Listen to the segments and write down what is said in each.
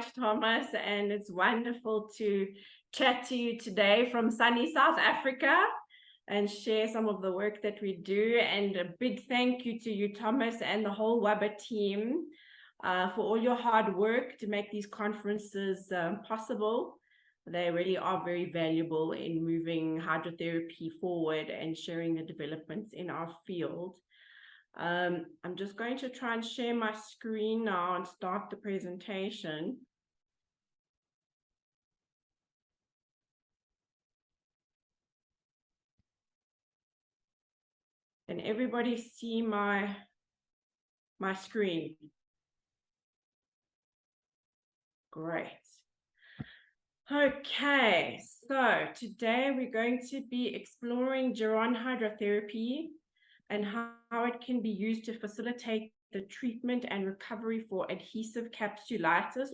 much, Thomas, and it's wonderful to chat to you today from sunny South Africa and share some of the work that we do. And a big thank you to you, Thomas, and the whole WABA team for all your hard work to make these conferences possible. They really are very valuable in moving hydrotherapy forward and sharing the developments in our field. I'm just going to try and share my screen now and start the presentation. Can everybody see my screen? Great. Okay, so today we're going to be exploring Geron hydrotherapy and how it can be used to facilitate the treatment and recovery for adhesive capsulitis,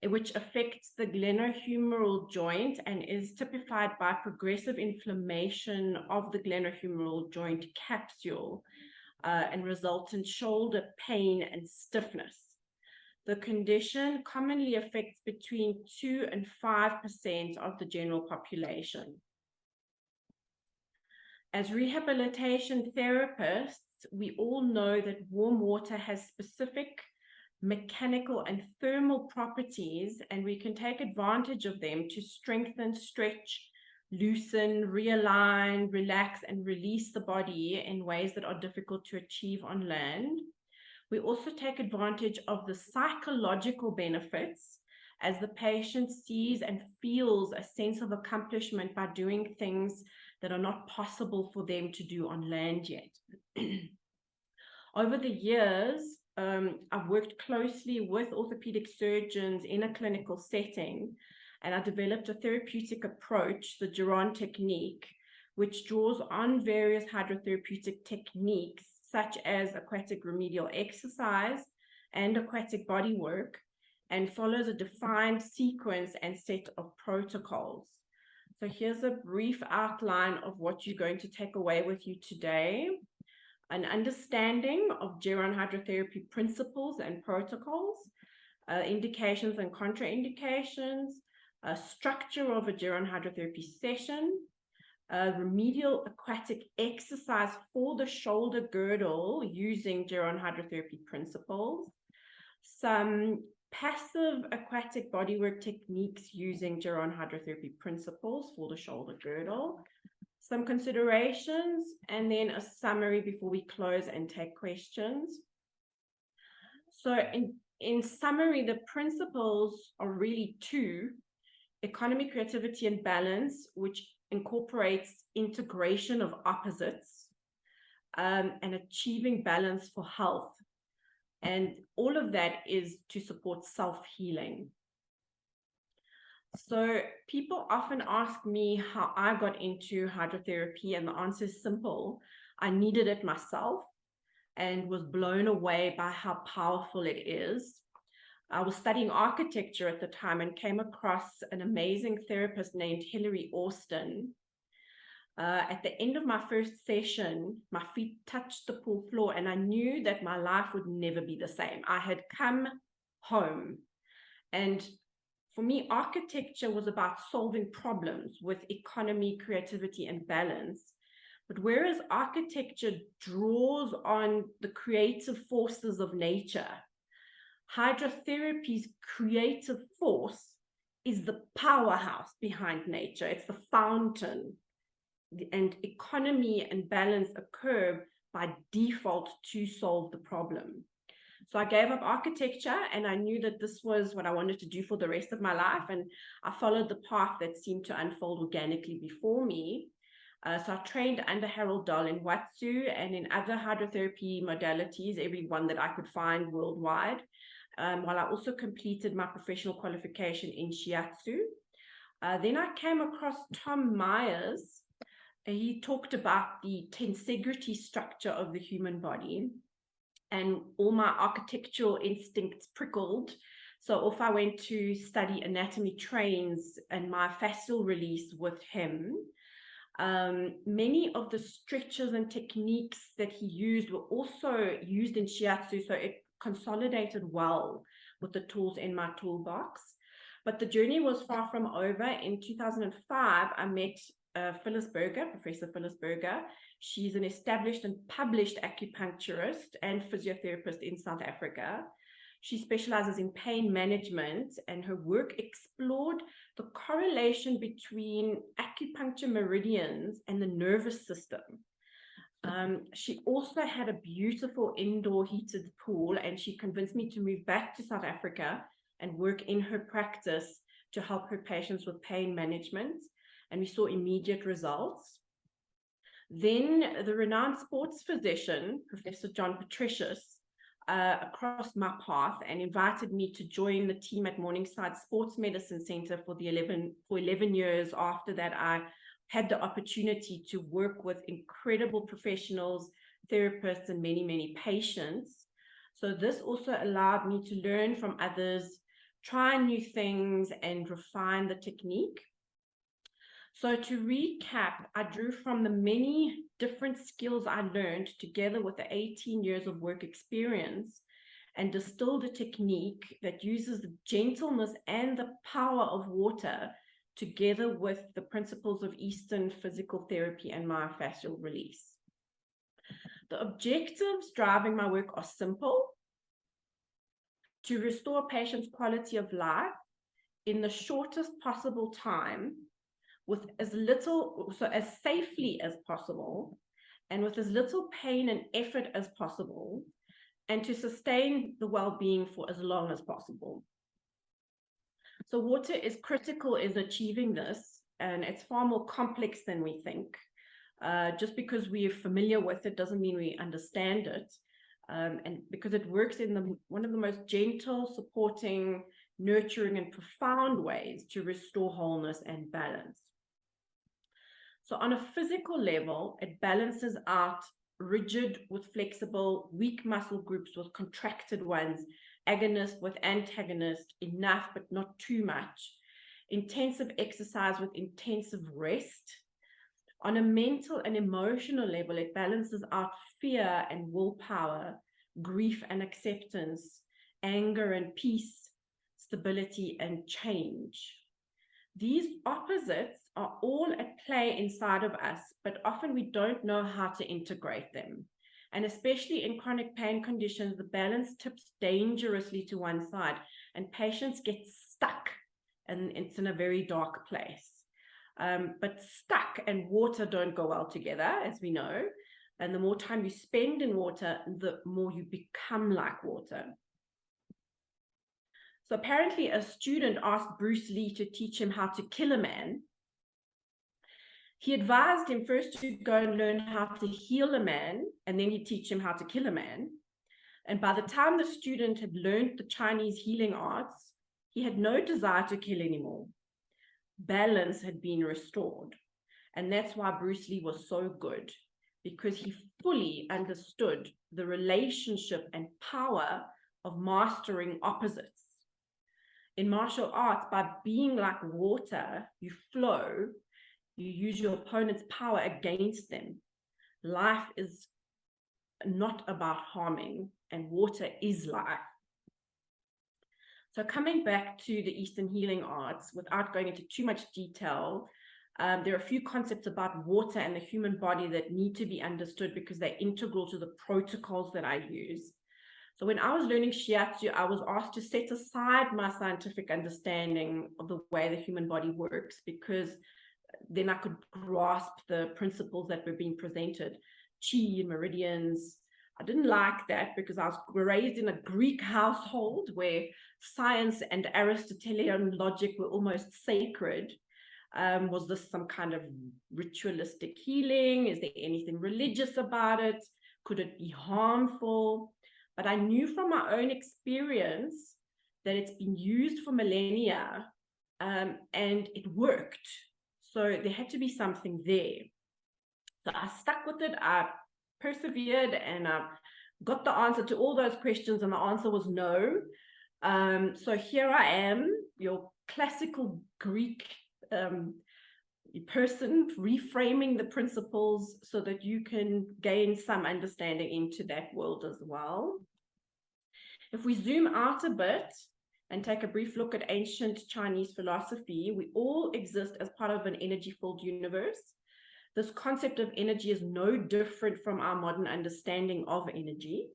which affects the glenohumeral joint and is typified by progressive inflammation of the glenohumeral joint capsule and resultant shoulder pain and stiffness. The condition commonly affects between 2 and 5% of the general population. As rehabilitation therapists, we all know that warm water has specific mechanical and thermal properties, and we can take advantage of them to strengthen, stretch, loosen, realign, relax, and release the body in ways that are difficult to achieve on land. We also take advantage of the psychological benefits as the patient sees and feels a sense of accomplishment by doing things that are not possible for them to do on land yet. Over the years, I've worked closely with orthopedic surgeons in a clinical setting, and I developed a therapeutic approach, the Geron technique, which draws on various hydrotherapeutic techniques such as aquatic remedial exercise and aquatic body work, and follows a defined sequence and set of protocols. So here's a brief outline of what you're going to take away with you today: an understanding of Geron hydrotherapy principles and protocols, indications and contraindications, a structure of a Geron hydrotherapy session, a remedial aquatic exercise for the shoulder girdle using Geron hydrotherapy principles, some passive aquatic bodywork techniques using Geron hydrotherapy principles for the shoulder girdle, some considerations, and then a summary before we close and take questions. So in summary, the principles are really two: economy, creativity, and balance, which incorporates integration of opposites, and achieving balance for health. And all of that is to support self-healing. So people often ask me how I got into hydrotherapy, and the answer is simple. I needed it myself and was blown away by how powerful it is. I was studying architecture at the time and came across an amazing therapist named Hilary Austin. At the end of my first session, my feet touched the pool floor, and I knew that my life would never be the same. I had come home, and for me, architecture was about solving problems with economy, creativity, and balance. But whereas architecture draws on the creative forces of nature, hydrotherapy's creative force is the powerhouse behind nature. It's the fountain, and economy and balance occur by default to solve the problem. So I gave up architecture, and I knew that this was what I wanted to do for the rest of my life, and I followed the path that seemed to unfold organically before me. So I trained under Harold Dahl in Watsu and in other hydrotherapy modalities, every one that I could find worldwide, while I also completed my professional qualification in Shiatsu. Then I came across Tom Myers. He talked about the tensegrity structure of the human body, and all my architectural instincts prickled. So off I went to study anatomy trains and my fascial release with him. Many of the stretches and techniques that he used were also used in shiatsu, so it consolidated well with the tools in my toolbox. But the journey was far from over. In 2005, I met Professor Phyllis Berger. She's an established and published acupuncturist and physiotherapist in South Africa. She specializes in pain management, and her work explored the correlation between acupuncture meridians and the nervous system. She also had a beautiful indoor heated pool, and she convinced me to move back to South Africa and work in her practice to help her patients with pain management. And we saw immediate results. Then the renowned sports physician, Professor John Patricius, crossed my path and invited me to join the team at Morningside Sports Medicine Center for 11 years. After that, I had the opportunity to work with incredible professionals, therapists, and many, many patients. So this also allowed me to learn from others, try new things, and refine the technique. So to recap, I drew from the many different skills I learned together with the 18 years of work experience and distilled a technique that uses the gentleness and the power of water together with the principles of Eastern physical therapy and myofascial release. The objectives driving my work are simple: to restore a patient's quality of life in the shortest possible time, with as safely as possible, and with as little pain and effort as possible, and to sustain the well-being for as long as possible. So water is critical in achieving this, and it's far more complex than we think. Just because we are familiar with it doesn't mean we understand it. And because it works in one of the most gentle, supporting, nurturing, and profound ways to restore wholeness and balance. So on a physical level, it balances out rigid with flexible, weak muscle groups with contracted ones, agonist with antagonist, enough but not too much, intensive exercise with intensive rest. On a mental and emotional level, it balances out fear and willpower, grief and acceptance, anger and peace, stability and change. These opposites are all at play inside of us, but often we don't know how to integrate them. And especially in chronic pain conditions, the balance tips dangerously to one side, and patients get stuck, and it's in a very dark place. But stuck and water don't go well together, as we know. And the more time you spend in water, the more you become like water. So apparently a student asked Bruce Lee to teach him how to kill a man. He advised him first to go and learn how to heal a man, and then he'd teach him how to kill a man. And by the time the student had learned the Chinese healing arts, he had no desire to kill anymore. Balance had been restored. And that's why Bruce Lee was so good, because he fully understood the relationship and power of mastering opposites. In martial arts, by being like water, you flow, you use your opponent's power against them. Life is not about harming, and water is life. So coming back to the Eastern healing arts, without going into too much detail, there are a few concepts about water and the human body that need to be understood because they're integral to the protocols that I use. So when I was learning shiatsu, I was asked to set aside my scientific understanding of the way the human body works, because then I could grasp the principles that were being presented. Chi, meridians. I didn't like that because I was raised in a Greek household where science and Aristotelian logic were almost sacred. Was this some kind of ritualistic healing? Is there anything religious about it? Could it be harmful? But I knew from my own experience that it's been used for millennia, and it worked. So there had to be something there. So I stuck with it. I persevered, and I got the answer to all those questions, and the answer was no. So here I am, your classical Greek person, reframing the principles so that you can gain some understanding into that world as well. If we zoom out a bit and take a brief look at ancient Chinese philosophy, we all exist as part of an energy-filled universe. This concept of energy is no different from our modern understanding of energy,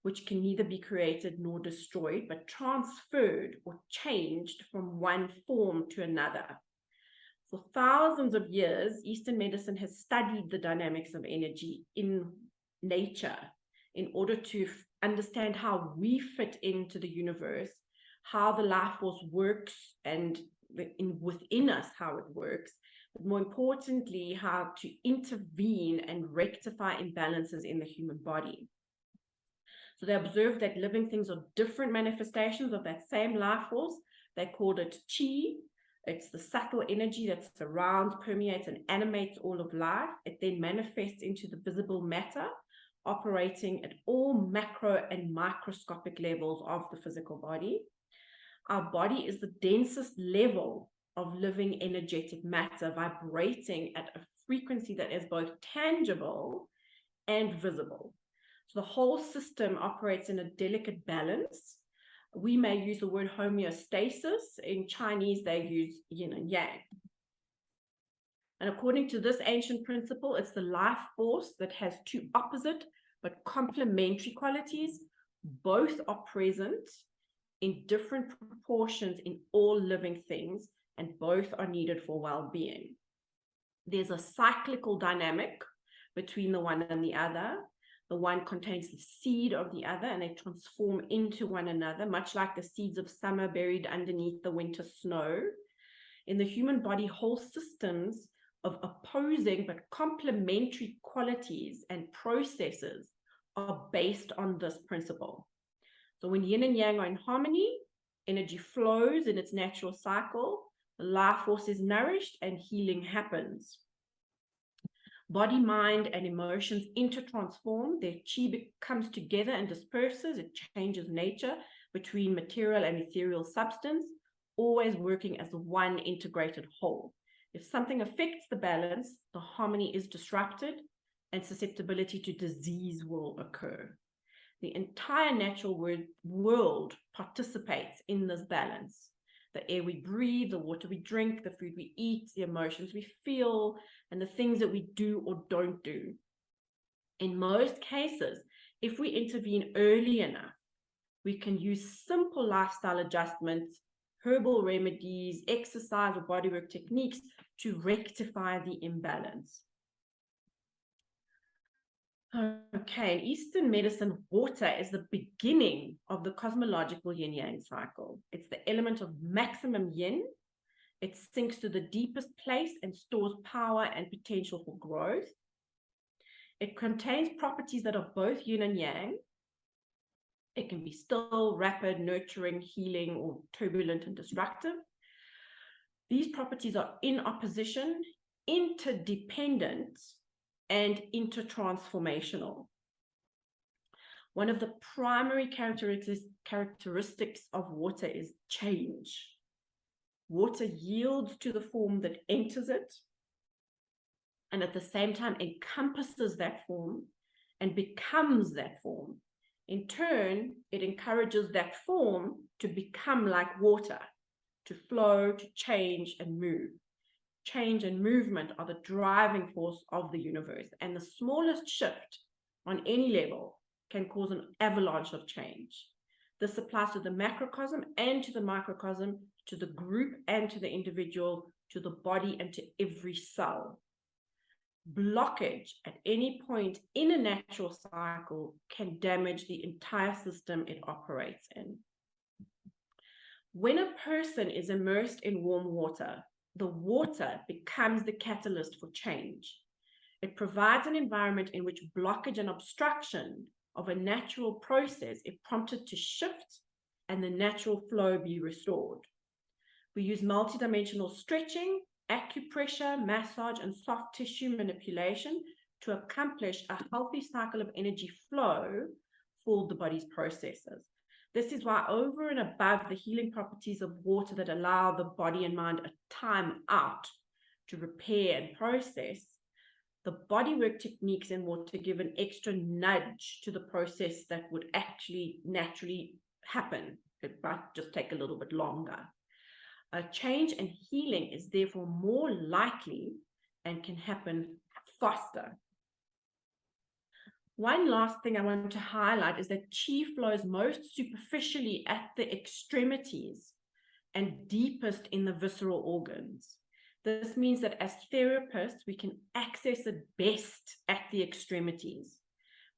which can neither be created nor destroyed, but transferred or changed from one form to another. For thousands of years, Eastern medicine has studied the dynamics of energy in nature in order to understand how we fit into the universe, how the life force works, and within us, how it works, but more importantly, how to intervene and rectify imbalances in the human body. So they observed that living things are different manifestations of that same life force. They called it chi. It's the subtle energy that surrounds, permeates, and animates all of life. It then manifests into the visible matter, operating at all macro and microscopic levels of the physical body. Our body is the densest level of living energetic matter, vibrating at a frequency that is both tangible and visible. So the whole system operates in a delicate balance. We may use the word homeostasis. In Chinese, they use yin and yang. And according to this ancient principle, it's the life force that has two opposite but complementary qualities. Both are present in different proportions in all living things, and both are needed for well-being. There's a cyclical dynamic between the one and the other. The one contains the seed of the other, and they transform into one another, much like the seeds of summer buried underneath the winter snow. In the human body, whole systems of opposing but complementary qualities and processes are based on this principle. So when yin and yang are in harmony, energy flows in its natural cycle, the life force is nourished, and healing happens. Body, mind, and emotions intertransform. Their chi comes together and disperses. It changes nature between material and ethereal substance, always working as one integrated whole. If something affects the balance, the harmony is disrupted, and susceptibility to disease will occur. The entire natural world participates in this balance. The air we breathe, the water we drink, the food we eat, the emotions we feel, and the things that we do or don't do. In most cases, if we intervene early enough, we can use simple lifestyle adjustments, herbal remedies, exercise, or bodywork techniques to rectify the imbalance. Okay, in Eastern medicine, water is the beginning of the cosmological yin-yang cycle. It's the element of maximum yin. It sinks to the deepest place and stores power and potential for growth. It contains properties that are both yin and yang. It can be still, rapid, nurturing, healing, or turbulent and destructive. These properties are in opposition, interdependent, and intertransformational. One of the primary characteristics of water is change. Water yields to the form that enters it, and at the same time encompasses that form and becomes that form. In turn, it encourages that form to become like water, to flow, to change and move. Change and movement are the driving force of the universe, and the smallest shift on any level can cause an avalanche of change. This applies to the macrocosm and to the microcosm, to the group and to the individual, to the body and to every cell. Blockage at any point in a natural cycle can damage the entire system it operates in. When a person is immersed in warm water, the water becomes the catalyst for change. It provides an environment in which blockage and obstruction of a natural process is prompted to shift and the natural flow be restored. We use multidimensional stretching, acupressure, massage, and soft tissue manipulation to accomplish a healthy cycle of energy flow for the body's processes. This is why, over and above the healing properties of water that allow the body and mind a time out to repair and process, the bodywork techniques in water give an extra nudge to the process that would actually naturally happen. It might just take a little bit longer. A change and healing is therefore more likely and can happen faster. One last thing I want to highlight is that chi flows most superficially at the extremities and deepest in the visceral organs. This means that as therapists, we can access it best at the extremities.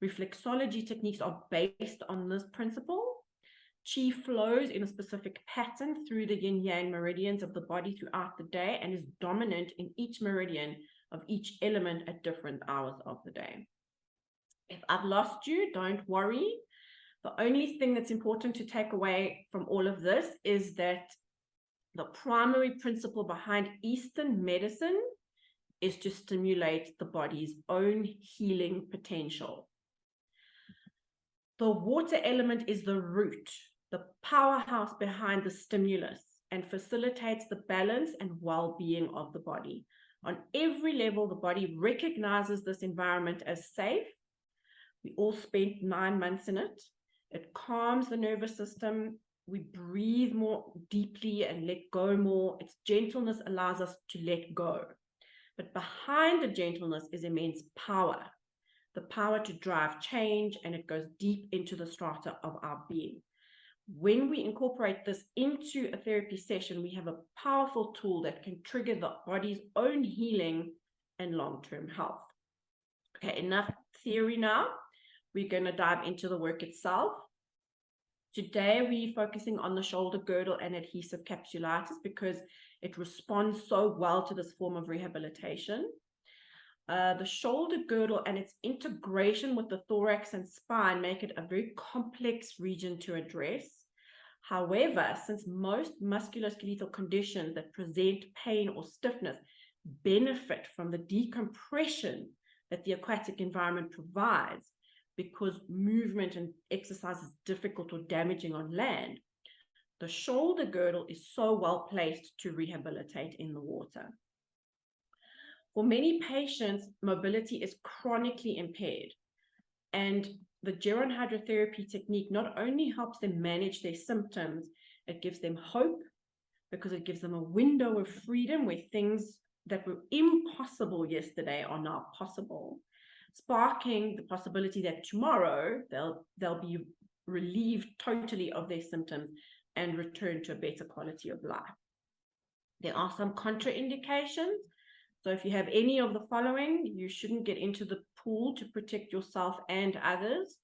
Reflexology techniques are based on this principle. Chi flows in a specific pattern through the yin-yang meridians of the body throughout the day and is dominant in each meridian of each element at different hours of the day. If I've lost you, don't worry. The only thing that's important to take away from all of this is that the primary principle behind Eastern medicine is to stimulate the body's own healing potential. The water element is the root, the powerhouse behind the stimulus, and facilitates the balance and well-being of the body. On every level, the body recognizes this environment as safe. We all spent 9 months in it. It calms the nervous system. We breathe more deeply and let go more. Its gentleness allows us to let go. But behind the gentleness is immense power, the power to drive change, and it goes deep into the strata of our being. When we incorporate this into a therapy session, we have a powerful tool that can trigger the body's own healing and long-term health. Okay, enough theory now. We're going to dive into the work itself. Today, we're focusing on the shoulder girdle and adhesive capsulitis because it responds so well to this form of rehabilitation. The shoulder girdle and its integration with the thorax and spine make it a very complex region to address. However, since most musculoskeletal conditions that present pain or stiffness benefit from the decompression that the aquatic environment provides, because movement and exercise is difficult or damaging on land, the shoulder girdle is so well placed to rehabilitate in the water. For many patients, mobility is chronically impaired, and the Geron hydrotherapy technique not only helps them manage their symptoms, it gives them hope because it gives them a window of freedom where things that were impossible yesterday are now possible, sparking the possibility that tomorrow they'll be relieved totally of their symptoms and return to a better quality of life. There are some contraindications. So if you have any of the following, you shouldn't get into the pool to protect yourself and others.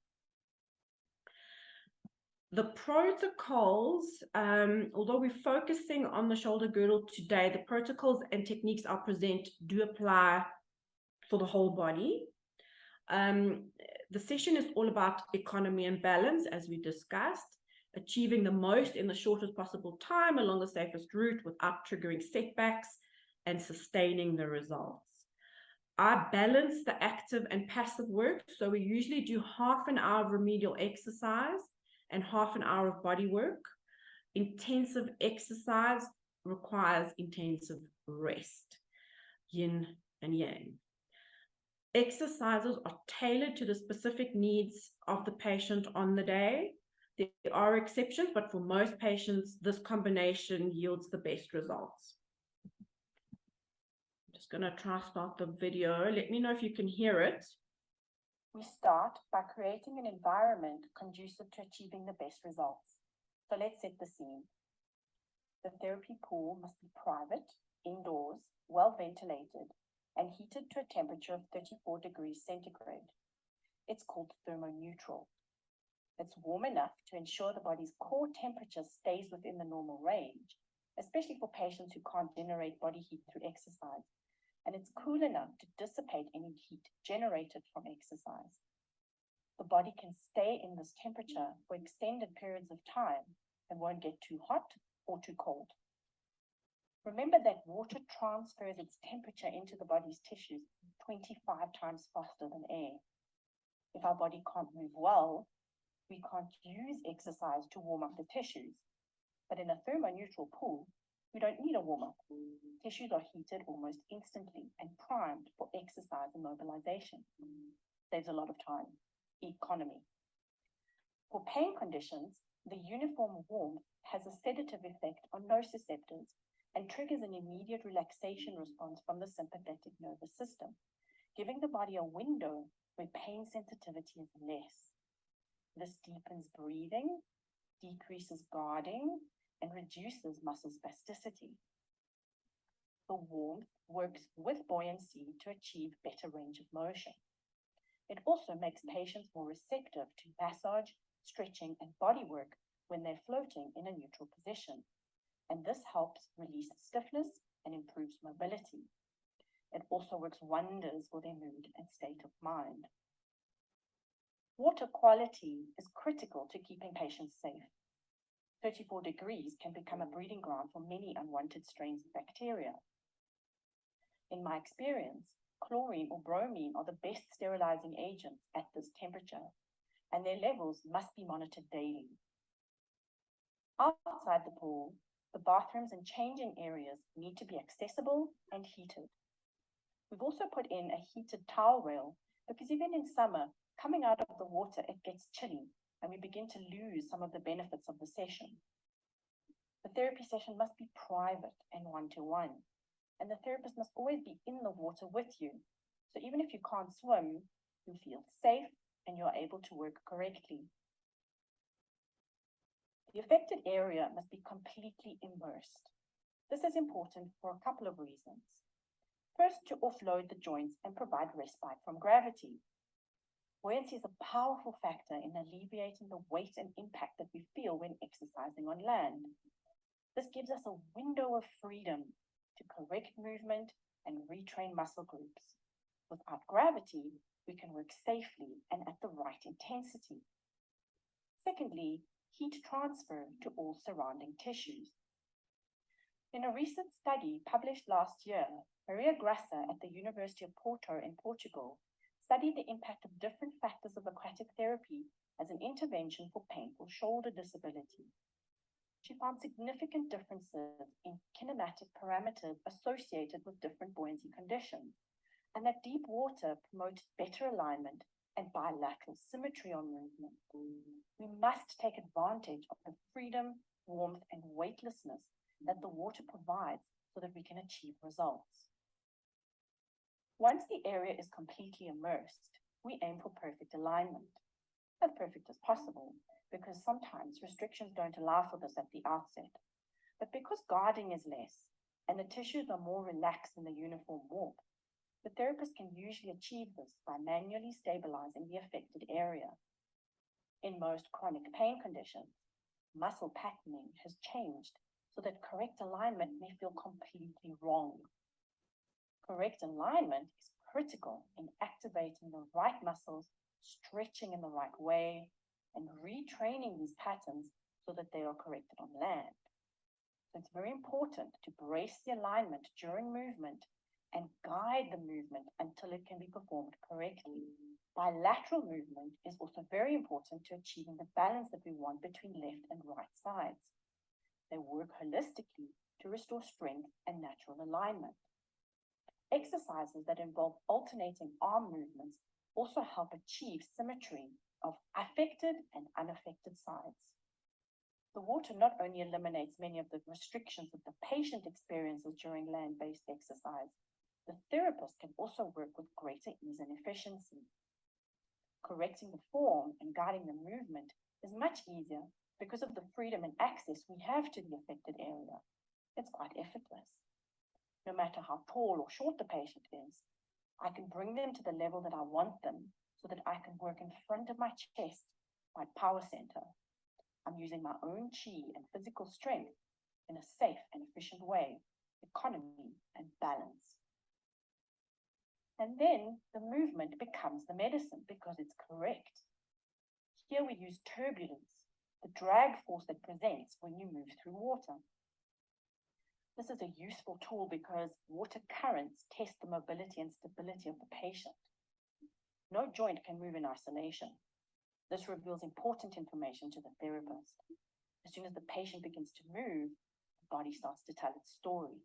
The protocols, although we're focusing on the shoulder girdle today, the protocols and techniques I'll present do apply for the whole body. The session is all about economy and balance, as we discussed, achieving the most in the shortest possible time along the safest route without triggering setbacks and sustaining the results. I balance the active and passive work, so we usually do half an hour of remedial exercise and half an hour of body work. Intensive exercise requires intensive rest, yin and yang. Exercises are tailored to the specific needs of the patient on the day. There are exceptions, but for most patients, this combination yields the best results. I'm just going to try to start the video. Let me know if you can hear it. We start by creating an environment conducive to achieving the best results. So let's set the scene. The therapy pool must be private, indoors, well ventilated, and heated to a temperature of 34 degrees centigrade. It's called thermoneutral. It's warm enough to ensure the body's core temperature stays within the normal range, especially for patients who can't generate body heat through exercise. And it's cool enough to dissipate any heat generated from exercise. The body can stay in this temperature for extended periods of time and won't get too hot or too cold. Remember that water transfers its temperature into the body's tissues 25 times faster than air. If our body can't move well, we can't use exercise to warm up the tissues. But in a thermoneutral pool, we don't need a warm-up. Tissues are heated almost instantly and primed for exercise and mobilization. Saves a lot of time. Economy. For pain conditions, The uniform warmth has a sedative effect on nociceptors and triggers an immediate relaxation response from the sympathetic nervous system, giving the body a window where pain sensitivity is less. This deepens breathing, decreases guarding, and reduces muscle spasticity. The warmth works with buoyancy to achieve better range of motion. It also makes patients more receptive to massage, stretching, and body work when they're floating in a neutral position, and this helps release stiffness and improves mobility. It also works wonders for their mood and state of mind. Water quality is critical to keeping patients safe. 34 degrees can become a breeding ground for many unwanted strains of bacteria. In my experience, chlorine or bromine are the best sterilizing agents at this temperature, and their levels must be monitored daily. Outside the pool, the bathrooms and changing areas need to be accessible and heated. We've also put in a heated towel rail because even in summer, coming out of the water, it gets chilly and we begin to lose some of the benefits of the session. The therapy session must be private and one-to-one, and the therapist must always be in the water with you. So even if you can't swim, you feel safe and you're able to work correctly. The affected area must be completely immersed. This is important for a couple of reasons. First, to offload the joints and provide respite from gravity. Buoyancy is a powerful factor in alleviating the weight and impact that we feel when exercising on land. This gives us a window of freedom to correct movement and retrain muscle groups. Without gravity, we can work safely and at the right intensity. Secondly, heat transfer to all surrounding tissues. In a recent study published last year, Maria Graça at the University of Porto in Portugal studied the impact of different factors of aquatic therapy as an intervention for painful shoulder disability. She found significant differences in kinematic parameters associated with different buoyancy conditions, and that deep water promoted better alignment and bilateral symmetry on movement. We must take advantage of the freedom, warmth, and weightlessness that the water provides so that we can achieve results. Once the area is completely immersed, we aim for perfect alignment, as perfect as possible, because sometimes restrictions don't allow for this at the outset. But because guarding is less and the tissues are more relaxed in the uniform warmth, the therapist can usually achieve this by manually stabilizing the affected area. In most chronic pain conditions, muscle patterning has changed so that correct alignment may feel completely wrong. Correct alignment is critical in activating the right muscles, stretching in the right way, and retraining these patterns so that they are corrected on land. So it's very important to brace the alignment during movement and guide the movement until it can be performed correctly. Bilateral movement is also very important to achieving the balance that we want between left and right sides. They work holistically to restore strength and natural alignment. Exercises that involve alternating arm movements also help achieve symmetry of affected and unaffected sides. The water not only eliminates many of the restrictions that the patient experiences during land-based exercise, the therapist can also work with greater ease and efficiency. Correcting the form and guiding the movement is much easier because of the freedom and access we have to the affected area. It's quite effortless. No matter how tall or short the patient is, I can bring them to the level that I want them so that I can work in front of my chest, my power center. I'm using my own chi and physical strength in a safe and efficient way, economy and balance. And then the movement becomes the medicine because it's correct. Here we use turbulence, the drag force that presents when you move through water. This is a useful tool because water currents test the mobility and stability of the patient. No joint can move in isolation. This reveals important information to the therapist. As soon as the patient begins to move, the body starts to tell its story.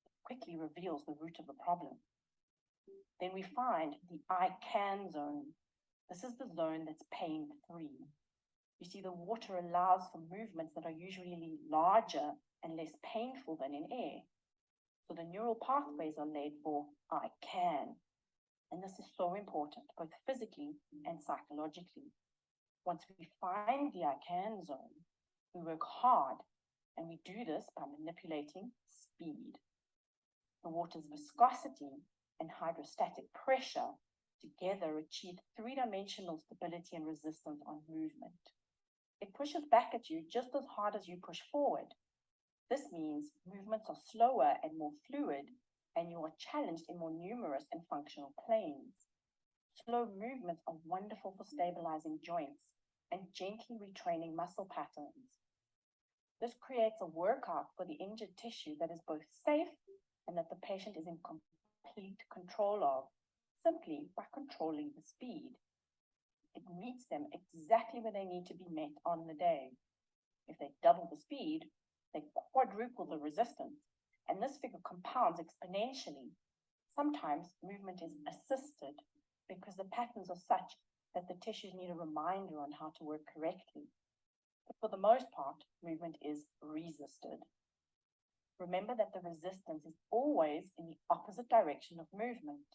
It quickly reveals the root of the problem. Then we find the I can zone. This is the zone that's pain-free. You see, the water allows for movements that are usually larger and less painful than in air. So the neural pathways are laid for I can. And this is so important, both physically and psychologically. Once we find the I can zone, we work hard, and we do this by manipulating speed. The water's viscosity and hydrostatic pressure together achieve three-dimensional stability and resistance on movement. It pushes back at you just as hard as you push forward. This means movements are slower and more fluid, and you are challenged in more numerous and functional planes. Slow movements are wonderful for stabilizing joints and gently retraining muscle patterns. This creates a workout for the injured tissue that is both safe and that the patient is in complete control of, simply by controlling the speed. It meets them exactly where they need to be met on the day. If they double the speed, they quadruple the resistance, and this figure compounds exponentially. Sometimes movement is assisted because the patterns are such that the tissues need a reminder on how to work correctly. But for the most part, movement is resisted. Remember that the resistance is always in the opposite direction of movement.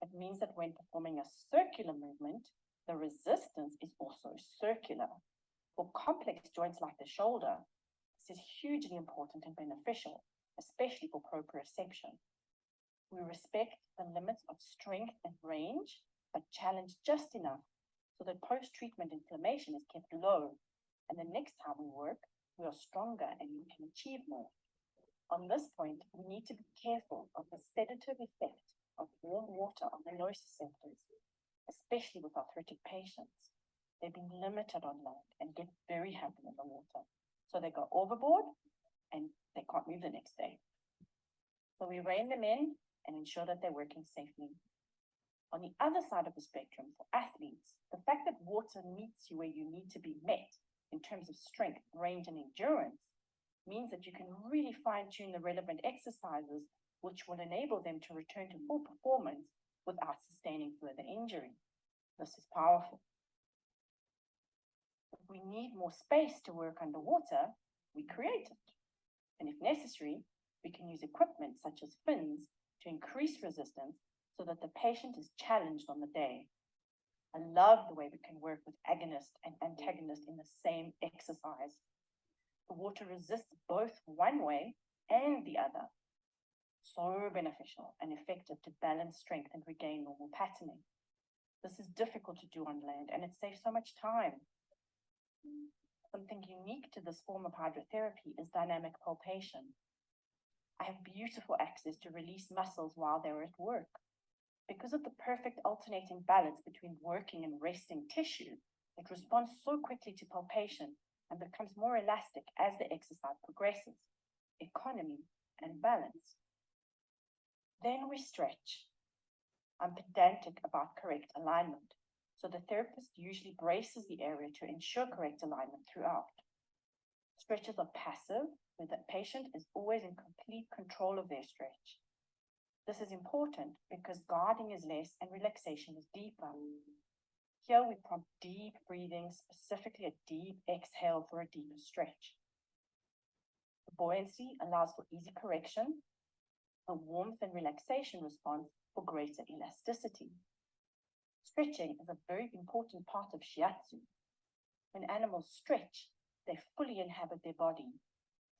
It means that when performing a circular movement, the resistance is also circular. For complex joints like the shoulder, this is hugely important and beneficial, especially for proprioception. We respect the limits of strength and range, but challenge just enough so that post-treatment inflammation is kept low, and the next time we work, we are stronger and we can achieve more. On this point, we need to be careful of the sedative effect of warm water on the nociceptors, especially with arthritic patients. They've been limited on land and get very happy in the water. So they go overboard and they can't move the next day. So we rein them in and ensure that they're working safely. On the other side of the spectrum, for athletes, the fact that water meets you where you need to be met in terms of strength, range, and endurance means that you can really fine-tune the relevant exercises, which will enable them to return to full performance without sustaining further injury. This is powerful. If we need more space to work underwater, we create it. And if necessary, we can use equipment such as fins to increase resistance so that the patient is challenged on the day. I love the way we can work with agonist and antagonist in the same exercise. The water resists both one way and the other. So beneficial and effective to balance strength and regain normal patterning. This is difficult to do on land, and it saves so much time. Something unique to this form of hydrotherapy is dynamic palpation. I have beautiful access to release muscles while they're at work. Because of the perfect alternating balance between working and resting tissue, it responds so quickly to palpation and becomes more elastic as the exercise progresses. Economy and balance. Then we stretch. I'm pedantic about correct alignment, so the therapist usually braces the area to ensure correct alignment throughout. Stretches are passive, where the patient is always in complete control of their stretch. This is important because guarding is less and relaxation is deeper. Here we prompt deep breathing, specifically a deep exhale for a deeper stretch. The buoyancy allows for easy correction, a warmth and relaxation response for greater elasticity. Stretching is a very important part of shiatsu. When animals stretch, they fully inhabit their body,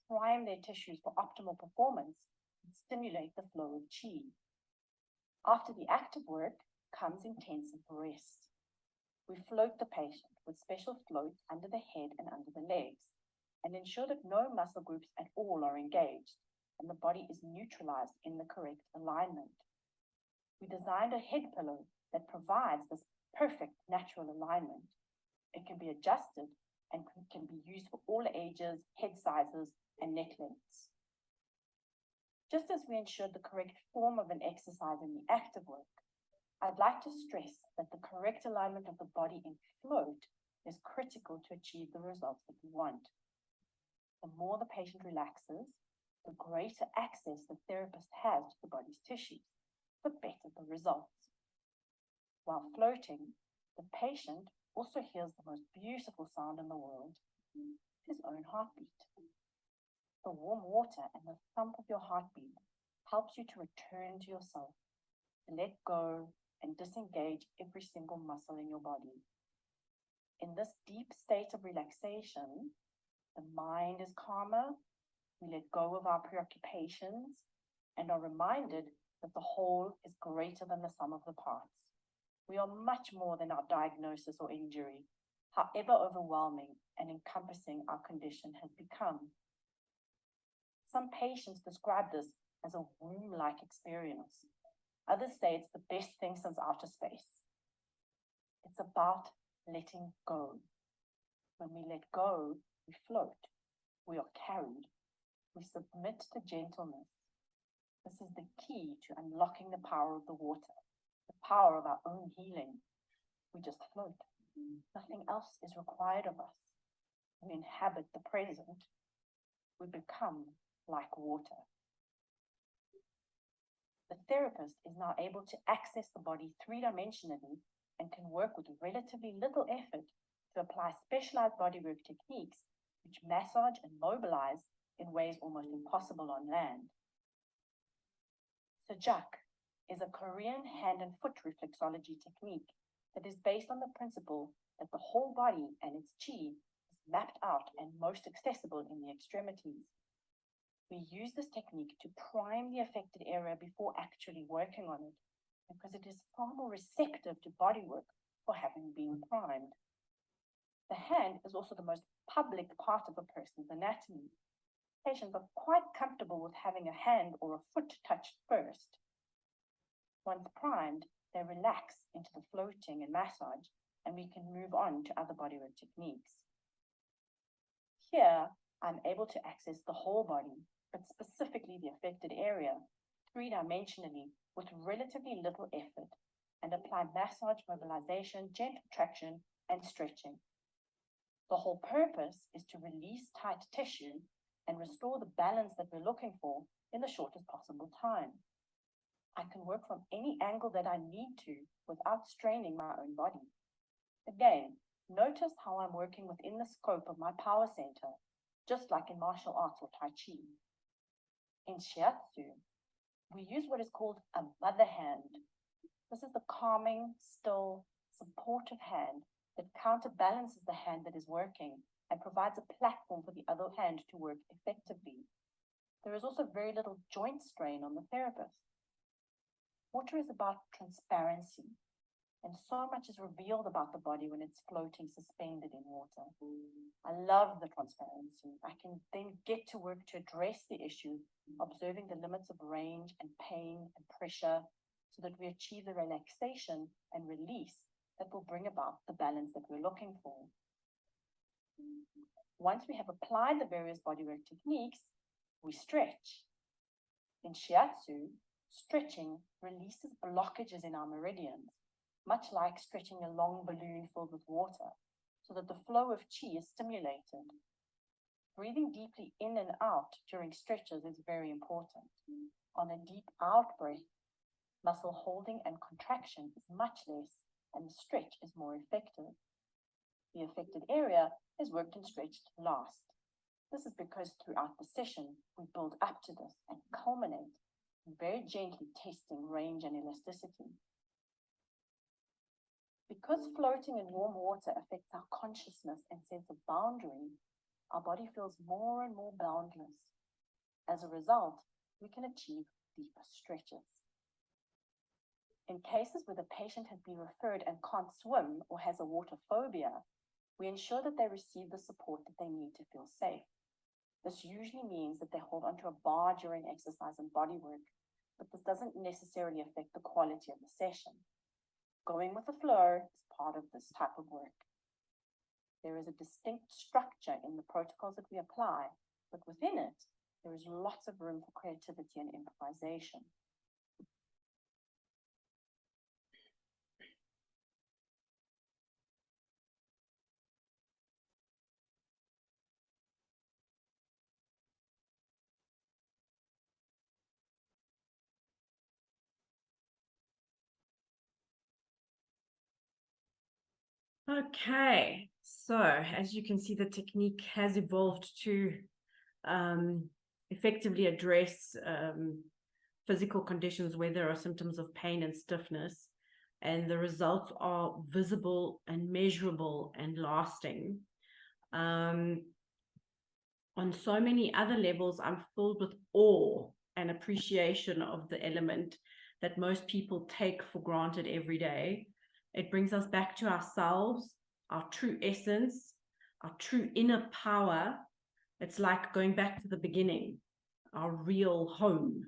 prime their tissues for optimal performance, and stimulate the flow of chi. After the active work comes intensive rest. We float the patient with special floats under the head and under the legs, and ensure that no muscle groups at all are engaged, and the body is neutralized in the correct alignment. We designed a head pillow that provides this perfect natural alignment. It can be adjusted and can be used for all ages, head sizes, and neck lengths. Just as we ensured the correct form of an exercise in the active work, I'd like to stress that the correct alignment of the body in float is critical to achieve the results that we want. The more the patient relaxes, the greater access the therapist has to the body's tissues, the better the results. While floating, the patient also hears the most beautiful sound in the world, his own heartbeat. The warm water and the thump of your heartbeat helps you to return to yourself, to let go and disengage every single muscle in your body. In this deep state of relaxation, the mind is calmer, we let go of our preoccupations, and are reminded that the whole is greater than the sum of the parts. We are much more than our diagnosis or injury, however overwhelming and encompassing our condition has become. Some patients describe this as a womb-like experience. Others say it's the best thing since outer space. It's about letting go. When we let go, we float, we are carried, we submit to gentleness. This is the key to unlocking the power of the water, the power of our own healing. We just float. Nothing else is required of us. We inhabit the present. We become like water. The therapist is now able to access the body three-dimensionally and can work with relatively little effort to apply specialized bodywork techniques which massage and mobilize in ways almost impossible on land. Sejak is a Korean hand and foot reflexology technique that is based on the principle that the whole body and its chi is mapped out and most accessible in the extremities. We use this technique to prime the affected area before actually working on it, because it is far more receptive to bodywork for having been primed. The hand is also the most public part of a person's anatomy. Patients are quite comfortable with having a hand or a foot touched first. Once primed, they relax into the floating and massage, and we can move on to other bodywork techniques. Here, I'm able to access the whole body, but specifically the affected area, three-dimensionally with relatively little effort, and apply massage, mobilization, gentle traction, and stretching. The whole purpose is to release tight tissue and restore the balance that we're looking for in the shortest possible time. I can work from any angle that I need to without straining my own body. Again, notice how I'm working within the scope of my power center, just like in martial arts or Tai Chi. In Shiatsu, we use what is called a mother hand. This is the calming, still, supportive hand that counterbalances the hand that is working and provides a platform for the other hand to work effectively. There is also very little joint strain on the therapist. Water is about transparency, and so much is revealed about the body when it's floating suspended in water. I love the transparency. I can then get to work to address the issue, observing the limits of range and pain and pressure, so that we achieve the relaxation and release that will bring about the balance that we're looking for. Once we have applied the various bodywork techniques, we stretch. In Shiatsu, stretching releases blockages in our meridians, much like stretching a long balloon filled with water, so that the flow of chi is stimulated. Breathing deeply in and out during stretches is very important. On a deep out breath, muscle holding and contraction is much less, and the stretch is more effective. The affected area is worked and stretched last. This is because throughout the session, we build up to this and culminate, very gently testing range and elasticity. Because floating in warm water affects our consciousness and sense of boundary, our body feels more and more boundless. As a result, we can achieve deeper stretches. In cases where the patient has been referred and can't swim or has a water phobia, we ensure that they receive the support that they need to feel safe. This usually means that they hold onto a bar during exercise and body work, but this doesn't necessarily affect the quality of the session. Going with the flow is part of this type of work. There is a distinct structure in the protocols that we apply, but within it, there is lots of room for creativity and improvisation. Okay, so as you can see, the technique has evolved to effectively address physical conditions where there are symptoms of pain and stiffness, and the results are visible and measurable and lasting. On so many other levels, I'm filled with awe and appreciation of the element that most people take for granted every day. It brings us back to ourselves, our true essence, our true inner power. It's like going back to the beginning, our real home.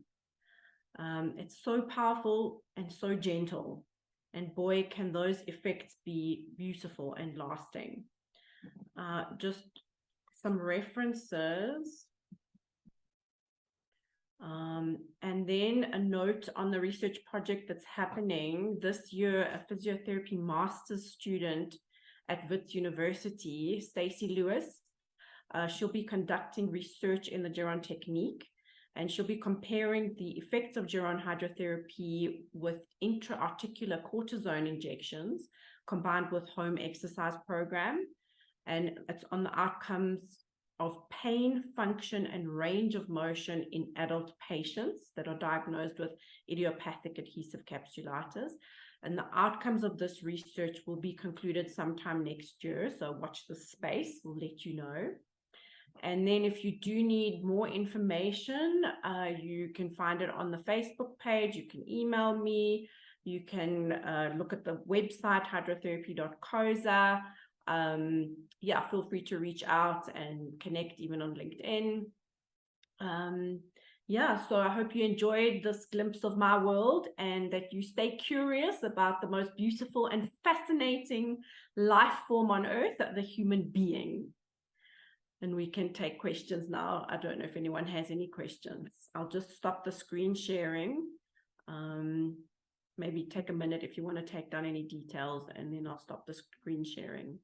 It's so powerful and so gentle. And boy, can those effects be beautiful and lasting. Just some references. And then a note on the research project that's happening this year. A physiotherapy master's student at Wits University, Stacey Lewis, she'll be conducting research in the Geron technique, and she'll be comparing the effects of Geron hydrotherapy with intra-articular cortisone injections combined with home exercise program. And it's on the outcomes of pain, function, and range of motion in adult patients that are diagnosed with idiopathic adhesive capsulitis. And the outcomes of this research will be concluded sometime next year. So watch this space, we'll let you know. And then if you do need more information, you can find it on the Facebook page. You can email me. You can look at the website, hydrotherapy.coza. Yeah, feel free to reach out and connect even on LinkedIn. Yeah, so I hope you enjoyed this glimpse of my world and that you stay curious about the most beautiful and fascinating life form on earth, the human being. And we can take questions now. I don't know if anyone has any questions. I'll just stop the screen sharing. Maybe take a minute if you want to take down any details, and then I'll stop the screen sharing.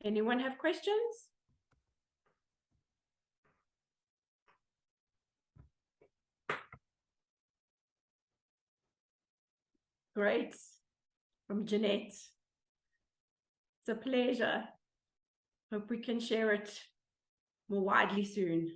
Anyone have questions? Great. From Jeanette. It's a pleasure. Hope we can share it more widely soon.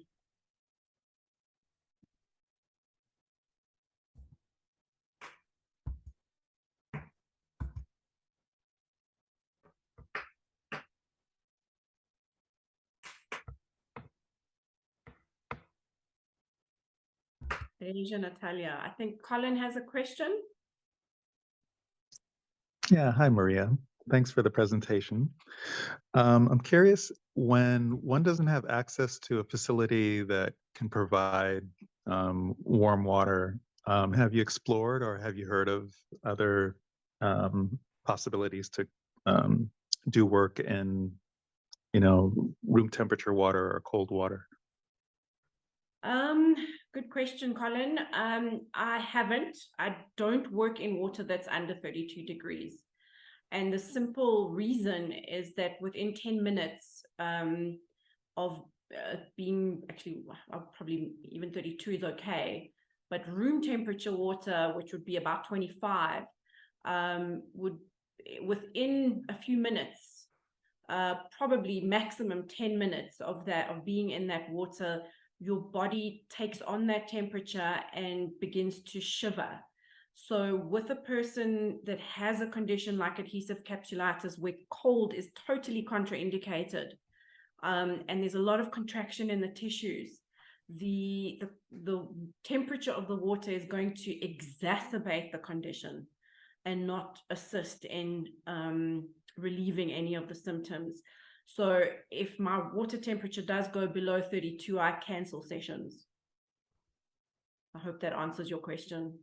Asia, Natalia. I think Colin has a question. Yeah, hi, Maria. Thanks for the presentation. I'm curious, when one doesn't have access to a facility that can provide warm water, have you explored or have you heard of other possibilities to do work in, room temperature water or cold water? Good question, Colin. I haven't. I don't work in water that's under 32 degrees. And the simple reason is that within 10 minutes of being, actually, probably even 32 is okay, but room temperature water, which would be about 25, would, within a few minutes, probably maximum 10 minutes of being in that water, your body takes on that temperature and begins to shiver. So with a person that has a condition like adhesive capsulitis, where cold is totally contraindicated, and there's a lot of contraction in the tissues, the temperature of the water is going to exacerbate the condition and not assist in relieving any of the symptoms. So if my water temperature does go below 32, I cancel sessions. I hope that answers your question.